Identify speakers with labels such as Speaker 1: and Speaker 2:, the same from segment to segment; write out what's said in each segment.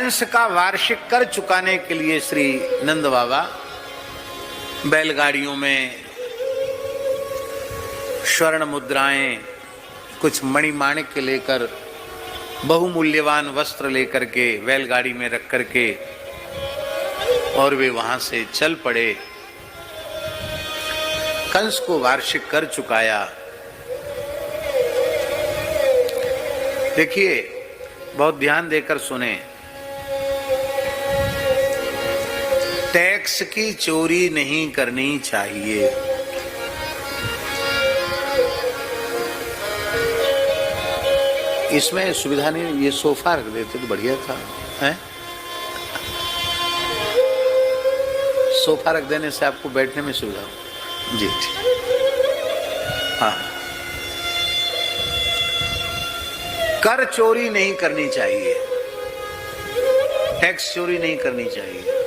Speaker 1: कंस का वार्षिक कर चुकाने के लिए श्री नंद बाबा बैलगाड़ियों में स्वर्ण मुद्राएं, कुछ मणिमाणिक लेकर, बहुमूल्यवान वस्त्र लेकर के बैलगाड़ी में रख करके और वे वहां से चल पड़े। कंस को वार्षिक कर चुकाया। देखिए, बहुत ध्यान देकर सुने। टैक्स की चोरी नहीं करनी चाहिए। इसमें सुविधा नहीं, ये सोफा रख देते तो बढ़िया था, हैं? सोफा रख देने से आपको बैठने में सुविधा हो। जी ठीक। हाँ, कर चोरी नहीं करनी चाहिए, टैक्स चोरी नहीं करनी चाहिए।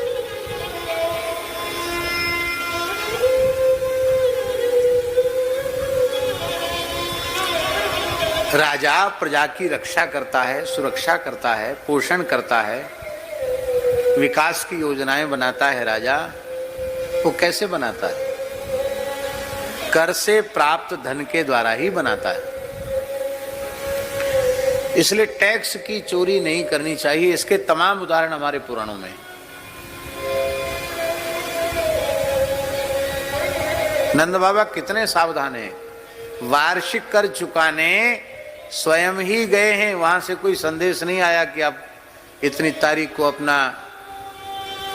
Speaker 1: राजा प्रजा की रक्षा करता है, सुरक्षा करता है, पोषण करता है, विकास की योजनाएं बनाता है। राजा वो कैसे बनाता है? कर से प्राप्त धन के द्वारा ही बनाता है। इसलिए टैक्स की चोरी नहीं करनी चाहिए। इसके तमाम उदाहरण हमारे पुराणों में। नंद बाबा कितने सावधान हैं। वार्षिक कर चुकाने स्वयं ही गए हैं, वहां से कोई संदेश नहीं आया कि आप इतनी तारीख को अपना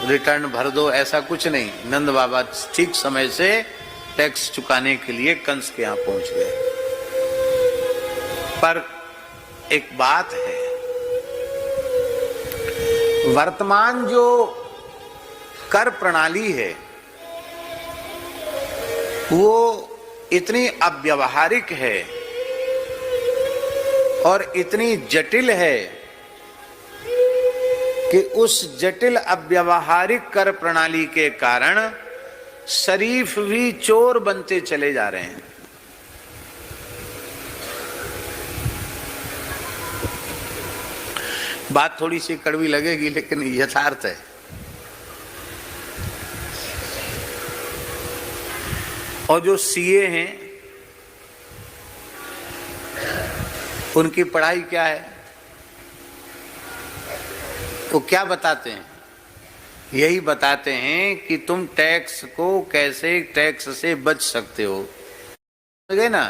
Speaker 1: रिटर्न भर दो, ऐसा कुछ नहीं। नंद बाबा ठीक समय से टैक्स चुकाने के लिए कंस के यहां पहुंच गए। पर एक बात है, वर्तमान जो कर प्रणाली है वो इतनी अव्यावहारिक है और इतनी जटिल है कि उस जटिल अव्यावहारिक कर प्रणाली के कारण शरीफ भी चोर बनते चले जा रहे हैं। बात थोड़ी सी कड़वी लगेगी लेकिन यथार्थ है। और जो सीए हैं उनकी पढ़ाई क्या है? वो क्या बताते हैं? यही बताते हैं कि तुम टैक्स को कैसे, टैक्स से बच सकते हो। समझे ना?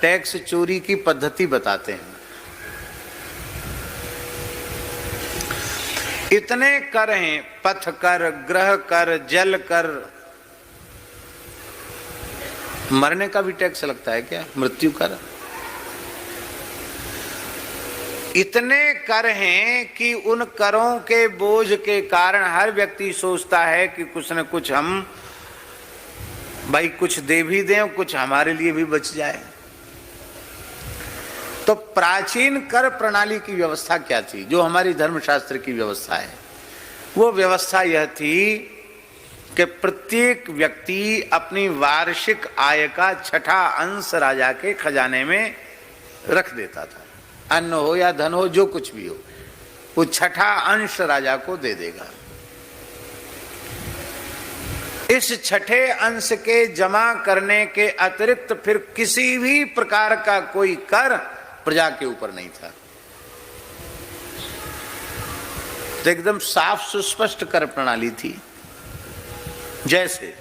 Speaker 1: टैक्स चोरी की पद्धति बताते हैं। इतने कर हैं, पथ कर, ग्रह कर, जल कर। मरने का भी टैक्स लगता है क्या? मृत्यु कर। इतने कर हैं कि उन करों के बोझ के कारण हर व्यक्ति सोचता है कि कुछ न कुछ हम भाई कुछ दे भी दें, कुछ हमारे लिए भी बच जाए। तो प्राचीन कर प्रणाली की व्यवस्था क्या थी? जो हमारी धर्मशास्त्र की व्यवस्था है, वो व्यवस्था यह थी कि प्रत्येक व्यक्ति अपनी वार्षिक आय का छठा अंश राजा के खजाने में रख देता था। अन्न हो या धन हो, जो कुछ भी हो, वो छठा अंश राजा को दे देगा। इस छठे अंश के जमा करने के अतिरिक्त फिर किसी भी प्रकार का कोई कर प्रजा के ऊपर नहीं था। तो एकदम साफ सुस्पष्ट कर प्रणाली थी। जैसे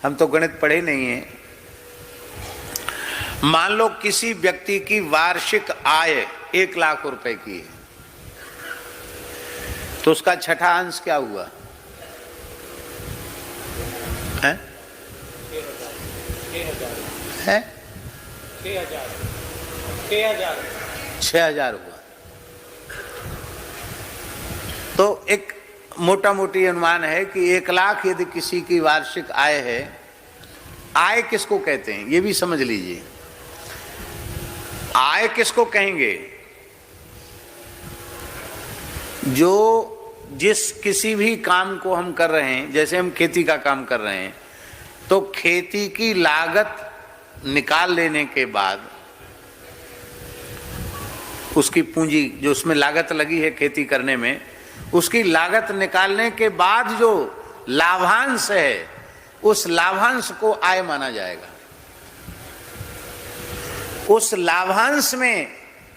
Speaker 1: हम तो गणित पढ़े नहीं हैं, मान लो किसी व्यक्ति की वार्षिक आय 1 लाख रुपए की है, तो उसका छठा अंश क्या हुआ? है 6,000 हुआ। तो एक मोटा मोटी अनुमान है कि 1 लाख यदि किसी की वार्षिक आय है, आय किसको कहते हैं ये भी समझ लीजिए। आय किसको कहेंगे? जो जिस किसी भी काम को हम कर रहे हैं, जैसे हम खेती का काम कर रहे हैं, तो खेती की लागत निकाल लेने के बाद उसकी पूंजी जो उसमें लागत लगी है खेती करने में, उसकी लागत निकालने के बाद जो लाभांश है, उस लाभांश को आय माना जाएगा। उस लाभांश में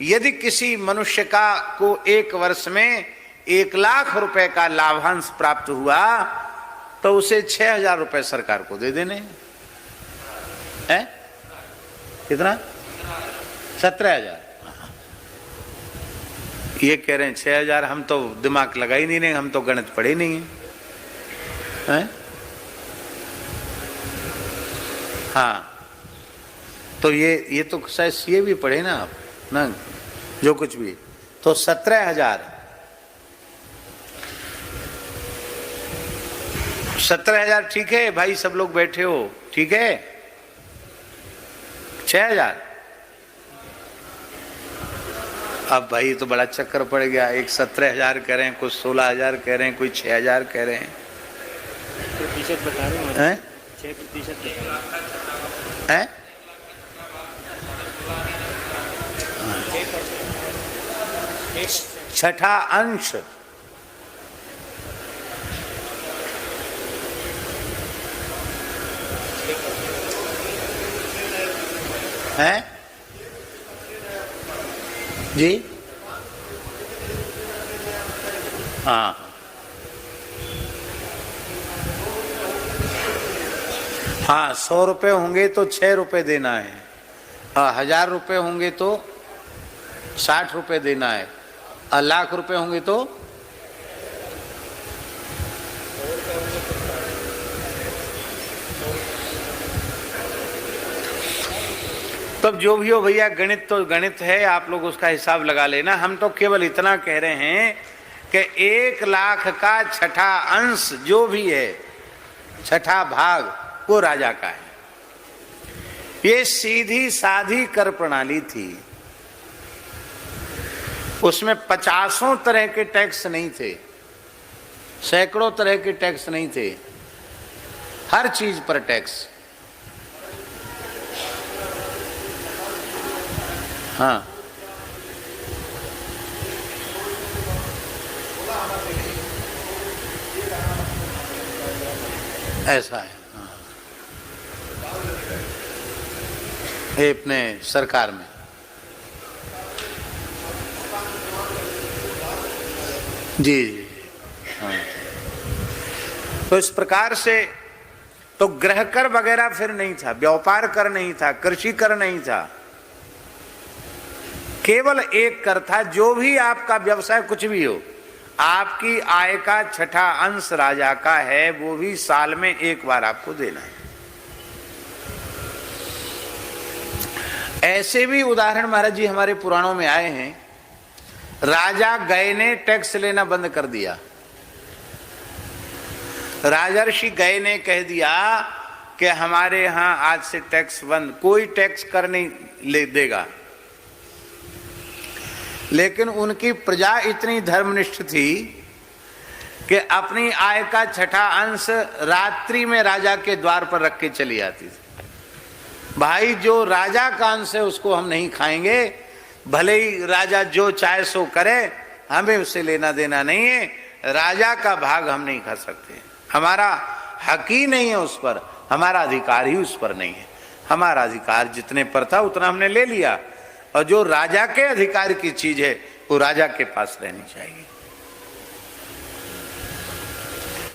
Speaker 1: यदि किसी मनुष्य को एक वर्ष में 1 लाख रुपए का लाभांश प्राप्त हुआ तो उसे 6,000 रुपए सरकार को दे देने हैं। कितना? 17,000। ये कह रहे हैं 6,000, हम तो दिमाग लगा ही नहीं रहे, हम तो गणित पढ़े नहीं हैं। हाँ, तो ये तो शायद ये भी पढ़े ना आप ना, जो कुछ भी, तो 17,000 17,000 ठीक है भाई, सब लोग बैठे हो, ठीक है। 6,000 अब भाई तो बड़ा चक्कर पड़ गया, एक 17,000 कह रहे हैं, कुछ 16,000 कह रहे हैं, कोई 6,000 कह रहे हैं। प्रतिशत बता रहे हैं 6% है। छठा अंश है जी। हाँ, हाँ, 100 रुपए होंगे तो 6 रुपए देना है, 1,000 रुपए होंगे तो 60 रुपए देना है, 1,00,000 रुपए होंगे तो तब जो भी हो भैया, गणित तो गणित है, आप लोग उसका हिसाब लगा लेना। हम तो केवल इतना कह रहे हैं कि 1 लाख का छठा अंश जो भी है, छठा भाग, वो राजा का है। ये सीधी साधी कर प्रणाली थी। उसमें 50 तरह के टैक्स नहीं थे, सैकड़ों तरह के टैक्स नहीं थे, हर चीज पर टैक्स। हाँ, ऐसा है। हाँ, ये अपने सरकार में जी जी। हाँ, तो इस प्रकार से तो गृह कर वगैरह फिर नहीं था, व्यापार कर नहीं था, कृषि कर नहीं था, केवल एक कर था। जो भी आपका व्यवसाय कुछ भी हो, आपकी आय का छठा अंश राजा का है, वो भी साल में एक बार आपको देना है। ऐसे भी उदाहरण महाराज जी हमारे पुराणों में आए हैं। राजा गए ने टैक्स लेना बंद कर दिया। राजर्षि गए ने कह दिया कि हमारे यहां आज से टैक्स बंद, कोई टैक्स कर नहीं ले देगा। लेकिन उनकी प्रजा इतनी धर्मनिष्ठ थी कि अपनी आय का छठा अंश रात्रि में राजा के द्वार पर रख के चली आती थी। भाई, जो राजा का अंश है उसको हम नहीं खाएंगे, भले ही राजा जो चाहे सो करे, हमें उससे लेना देना नहीं है। राजा का भाग हम नहीं खा सकते, हमारा हक ही नहीं है उस पर, हमारा अधिकार ही उस पर नहीं है। हमारा अधिकार जितने पर था उतना हमने ले लिया, और जो राजा के अधिकार की चीज है वो राजा के पास रहनी चाहिए।